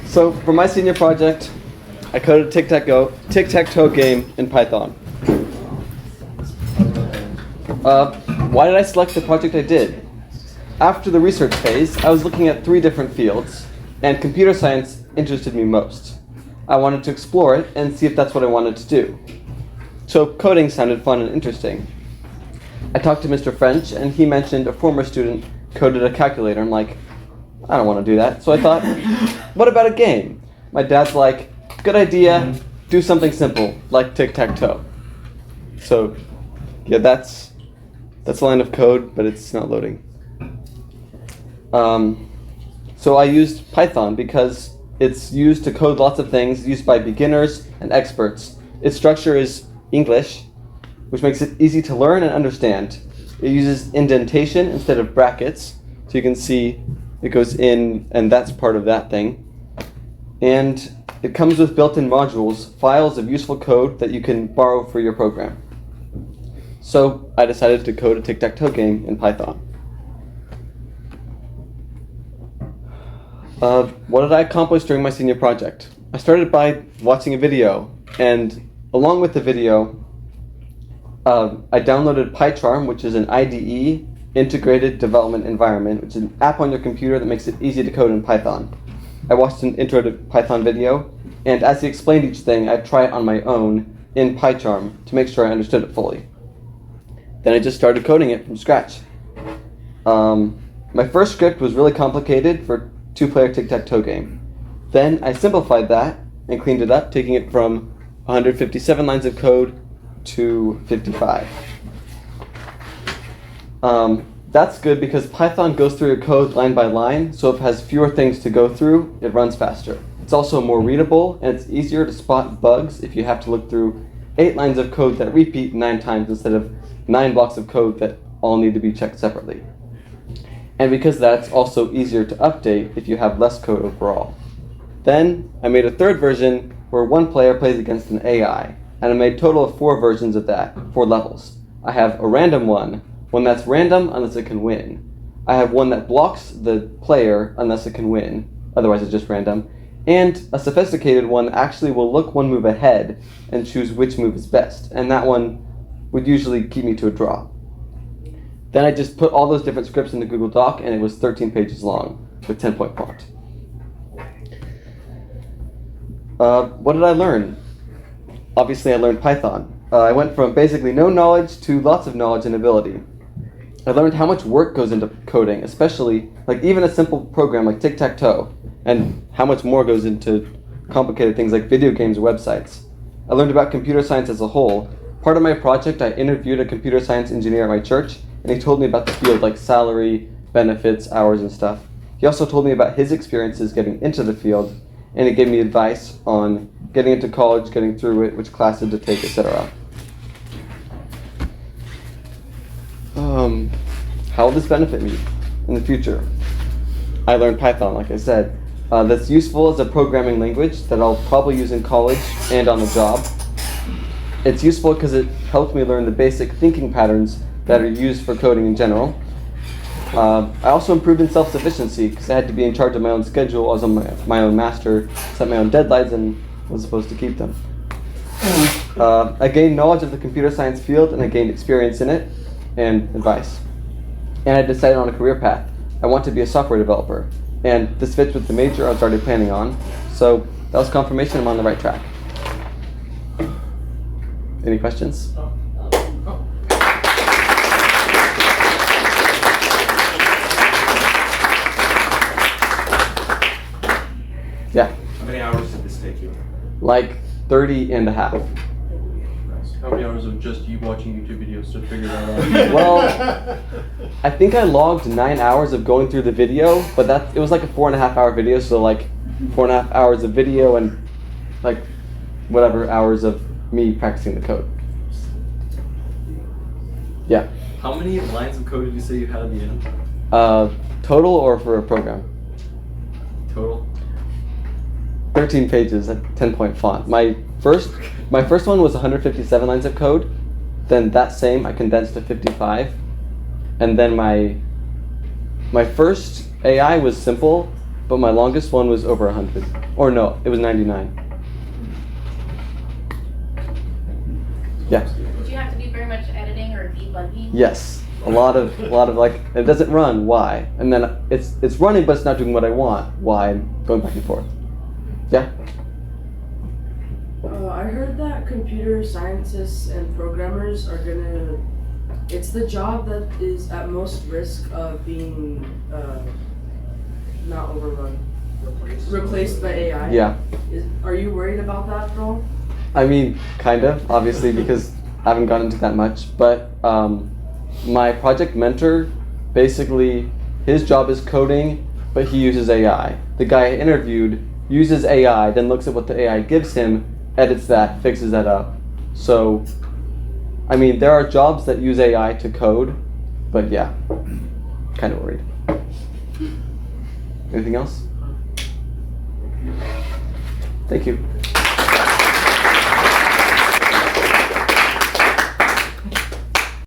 So for my senior project, I coded a tic-tac-toe game in Python. Why did I select the project I did? After the research phase, I was looking at 3 different fields, and computer science interested me most. I wanted to explore it and see if that's what I wanted to do. So coding sounded fun and interesting. I talked to Mr. French, and he mentioned a former student coded a calculator. I'm like, I don't want to do that. So I thought, what about a game? My dad's like, good idea, do something simple, like tic-tac-toe. So, yeah, that's a line of code, but it's not loading. So I used Python because it's used to code lots of things, used by beginners and experts. Its structure is English, which makes it easy to learn and understand. It uses indentation instead of brackets, so you can see it goes in and that's part of that thing. And it comes with built-in modules, files of useful code that you can borrow for your program. So I decided to code a tic-tac-toe game in Python. What did I accomplish during my senior project? I started by watching a video, and along with the video, I downloaded PyCharm, which is an IDE, Integrated Development Environment, which is an app on your computer that makes it easy to code in Python. I watched an intro to Python video, and as he explained each thing, I'd try it on my own in PyCharm to make sure I understood it fully. Then I just started coding it from scratch. My first script was really complicated for 2-player tic-tac-toe game. Then I simplified that and cleaned it up, taking it from 157 lines of code to 55. That's good because Python goes through your code line by line, so if it has fewer things to go through, it runs faster. It's also more readable, and it's easier to spot bugs if you have to look through 8 lines of code that repeat 9 times instead of 9 blocks of code that all need to be checked separately. And because that's also easier to update if you have less code overall. Then I made a third version where one player plays against an AI, and I made a total of 4 versions of that, 4 levels. I have a random one that's random unless it can win. I have one that blocks the player unless it can win, otherwise it's just random, and a sophisticated one that actually will look one move ahead and choose which move is best, and that one would usually keep me to a draw. Then I just put all those different scripts in the Google Doc, and it was 13 pages long with 10-point font. What did I learn? Obviously, I learned Python. I went from basically no knowledge to lots of knowledge and ability. I learned how much work goes into coding, especially like even a simple program like tic-tac-toe, and how much more goes into complicated things like video games or websites. I learned about computer science as a whole. Part of my project, I interviewed a computer science engineer at my church, and he told me about the field, like salary, benefits, hours, and stuff. He also told me about his experiences getting into the field, and he gave me advice on getting into college, getting through it, which classes to take, etc. How will this benefit me in the future? I learned Python, like I said. That's useful as a programming language that I'll probably use in college and on the job. It's useful because it helped me learn the basic thinking patterns that are used for coding in general. I also improved in self-sufficiency because I had to be in charge of my own schedule. I was on my own master, set my own deadlines, and was supposed to keep them. I gained knowledge of the computer science field, and I gained experience in it and advice. And I decided on a career path. I want to be a software developer, and this fits with the major I was already planning on. So that was confirmation I'm on the right track. Any questions? Yeah. How many hours did this take you? Like 30 and a half. How many hours of just you watching YouTube videos to figure that out? Well, I think I logged 9 hours of going through the video, but it was like a 4.5 hour video, so like 4.5 hours of video and like whatever hours of me practicing the code. Yeah. How many lines of code did you say you had at the end? Total or for a program? Total. 13 pages at 10-point font. My first one was 157 lines of code. Then that same I condensed to 55. And then my first AI was simple, but my longest one was over 100. Or no, it was 99. Yeah. Did you have to do very much editing or debugging? Yes. A lot of like, it doesn't run, why? And then it's running, but it's not doing what I want, why? And going back and forth. Yeah. I heard that computer scientists and programmers are gonna. It's the job that is at most risk of being not overrun, replaced by AI. Yeah. Are you worried about that at all? I mean, kind of, obviously, because I haven't gone into that much, but my project mentor, basically, his job is coding, but he uses AI. The guy I interviewed uses AI, then looks at what the AI gives him, edits that, fixes that up. So, I mean, there are jobs that use AI to code, but yeah, kind of worried. Anything else? Thank you.